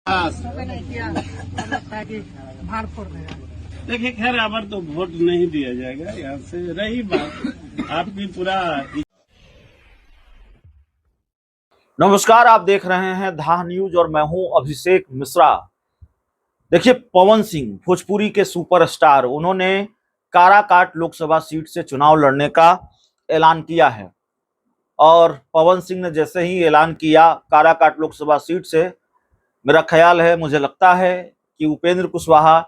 नहीं किया, लगता है कि भाड़ फोड़ देगा। देखिए खैर अब तो वोट नहीं दिया जाएगा यहाँ से। रही बात आपकी पूरा। नमस्कार, आप देख रहे हैं धाह न्यूज और मैं हूं अभिषेक मिश्रा। देखिए, पवन सिंह भोजपुरी के सुपरस्टार, उन्होंने काराकाट लोकसभा सीट से चुनाव लड़ने का ऐलान किया है। और पवन सिंह ने जैसे ही ऐलान किया काराकाट लोकसभा सीट से, मेरा ख्याल है, मुझे लगता है कि उपेंद्र कुशवाहा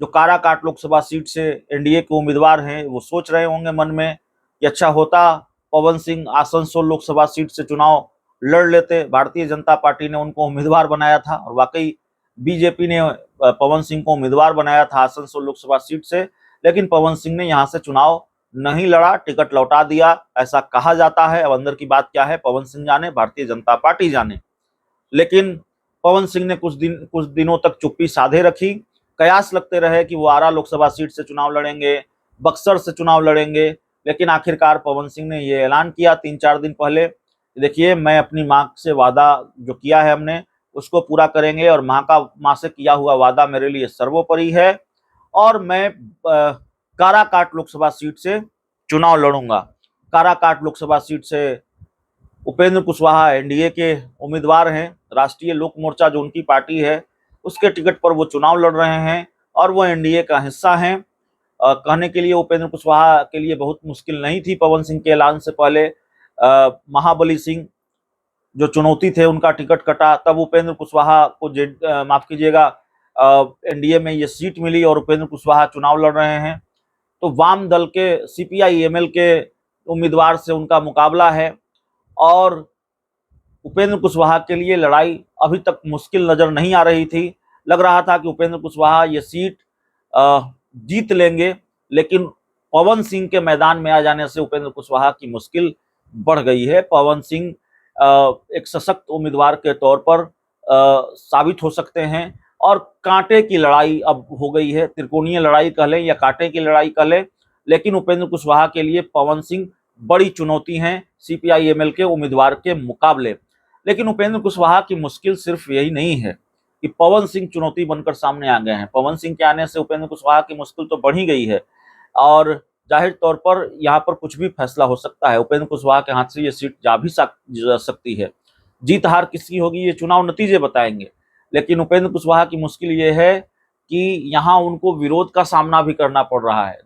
जो काराकाट लोकसभा सीट से एनडीए के उम्मीदवार हैं, वो सोच रहे होंगे मन में कि अच्छा होता पवन सिंह आसनसोल लोकसभा सीट से चुनाव लड़ लेते। भारतीय जनता पार्टी ने उनको उम्मीदवार बनाया था और वाकई बीजेपी ने पवन सिंह को उम्मीदवार बनाया था आसनसोल लोकसभा सीट से, लेकिन पवन सिंह ने यहां से चुनाव नहीं लड़ा, टिकट लौटा दिया, ऐसा कहा जाता है। अब अंदर की बात क्या है पवन सिंह जाने, भारतीय जनता पार्टी जाने। लेकिन पवन सिंह ने कुछ दिनों तक चुप्पी साधे रखी। कयास लगते रहे कि वो आरा लोकसभा सीट से चुनाव लड़ेंगे, बक्सर से चुनाव लड़ेंगे, लेकिन आखिरकार पवन सिंह ने ये ऐलान किया 3-4 दिन पहले, देखिए मैं अपनी मां से वादा जो किया है हमने उसको पूरा करेंगे और मां से किया हुआ वादा मेरे लिए सर्वोपरि है और मैं काराकाट लोकसभा सीट से चुनाव लड़ूंगा। काराकाट लोकसभा सीट से उपेंद्र कुशवाहा एनडीए के उम्मीदवार हैं। राष्ट्रीय लोक मोर्चा जो उनकी पार्टी है उसके टिकट पर वो चुनाव लड़ रहे हैं और वो एनडीए का हिस्सा हैं। कहने के लिए उपेंद्र कुशवाहा के लिए बहुत मुश्किल नहीं थी पवन सिंह के ऐलान से पहले। महाबली सिंह जो चुनौती थे उनका टिकट कटा, तब उपेंद्र कुशवाहा को माफ कीजिएगा एनडीए में ये सीट मिली और उपेंद्र कुशवाहा चुनाव लड़ रहे हैं। तो वाम दल के सीपीआई-एमएल के उम्मीदवार से उनका मुकाबला है और उपेंद्र कुशवाहा के लिए लड़ाई अभी तक मुश्किल नजर नहीं आ रही थी। लग रहा था कि उपेंद्र कुशवाहा ये सीट जीत लेंगे, लेकिन पवन सिंह के मैदान में आ जाने से उपेंद्र कुशवाहा की मुश्किल बढ़ गई है। पवन सिंह एक सशक्त उम्मीदवार के तौर पर साबित हो सकते हैं और कांटे की लड़ाई अब हो गई है, त्रिकोणीय लड़ाई कह लें या कांटे की लड़ाई कह लें, लेकिन उपेंद्र कुशवाहा के लिए पवन सिंह बड़ी चुनौती हैं सीपीआई-एमएल के उम्मीदवार के मुकाबले। लेकिन उपेंद्र कुशवाहा की मुश्किल सिर्फ यही नहीं है कि पवन सिंह चुनौती बनकर सामने आ गए हैं। पवन सिंह के आने से उपेंद्र कुशवाहा की मुश्किल तो बढ़ ही गई है और जाहिर तौर पर यहाँ पर कुछ भी फैसला हो सकता है। उपेंद्र कुशवाहा के हाथ से ये सीट जा भी सकती है। जीत हार किसकी होगी ये चुनाव नतीजे बताएंगे, लेकिन उपेंद्र कुशवाहा की मुश्किल ये है कि यहाँ उनको विरोध का सामना भी करना पड़ रहा है।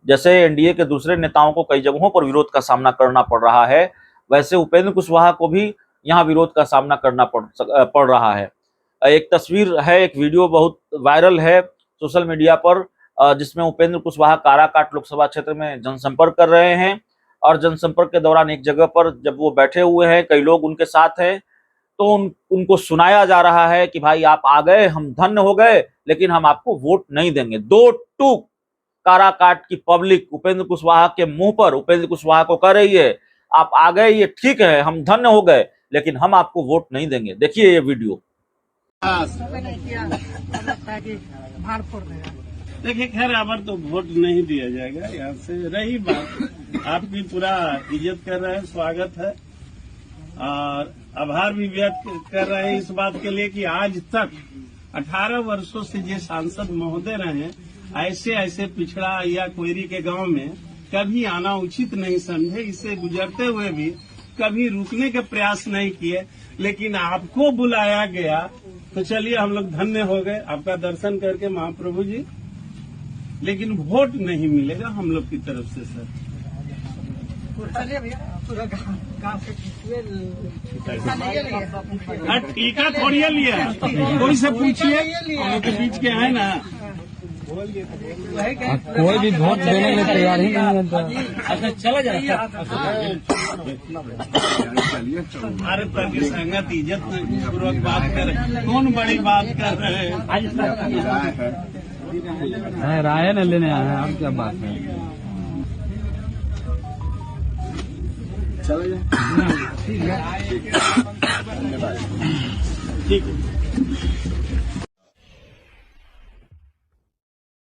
जैसे एनडीए के दूसरे नेताओं को कई जगहों पर विरोध का सामना करना पड़ रहा है, वैसे उपेंद्र कुशवाहा को भी यहाँ विरोध का सामना करना पड़ रहा है। एक तस्वीर है, एक वीडियो बहुत वायरल है सोशल मीडिया पर, जिसमें उपेंद्र कुशवाहा काराकाट लोकसभा क्षेत्र में जनसंपर्क कर रहे हैं और जनसंपर्क के दौरान एक जगह पर जब वो बैठे हुए हैं, कई लोग उनके साथ हैं, तो उनको सुनाया जा रहा है कि भाई आप आ गए, हम धन्य हो गए, लेकिन हम आपको वोट नहीं देंगे। 2 टूक काराकाट की पब्लिक उपेंद्र कुशवाहा के मुंह पर उपेंद्र कुशवाहा को कह रही है आप आ गए, ये ठीक है, हम धन्य हो गए, लेकिन हम आपको वोट नहीं देंगे। देखिए ये वीडियो। नहीं किया, लगता है कि भाड़ फोड़ देगा। देखिए खैर अब तो वोट नहीं दिया जाएगा यहाँ से। रही बात आपकी पूरा इज्जत कर रहे हैं, स्वागत है और आभार भी व्यक्त कर रहे हैं इस बात के लिए कि आज तक 18 वर्षों से जो सांसद महोदय रहे ऐसे पिछड़ा या कोयरी के गांव में कभी आना उचित नहीं समझे। इससे गुजरते हुए भी कभी रुकने के प्रयास नहीं किए, लेकिन आपको बुलाया गया तो चलिए हम लोग धन्य हो गए आपका दर्शन करके महाप्रभु जी, लेकिन वोट नहीं मिलेगा हम लोग की तरफ से सर। ठीका थोड़ी लिया, कोई से पूछिए, हम लोग के बीच के है ना, कोई भी वोट देने में तैयार ही नहीं है। अच्छा चला जाए भारत पर की संगत इज्जत पूर्वक बात कर, कौन बड़ी बात कर रहे हैं। राय न लेने आए हैं, आप क्या बात है। चला जाए ठीक है।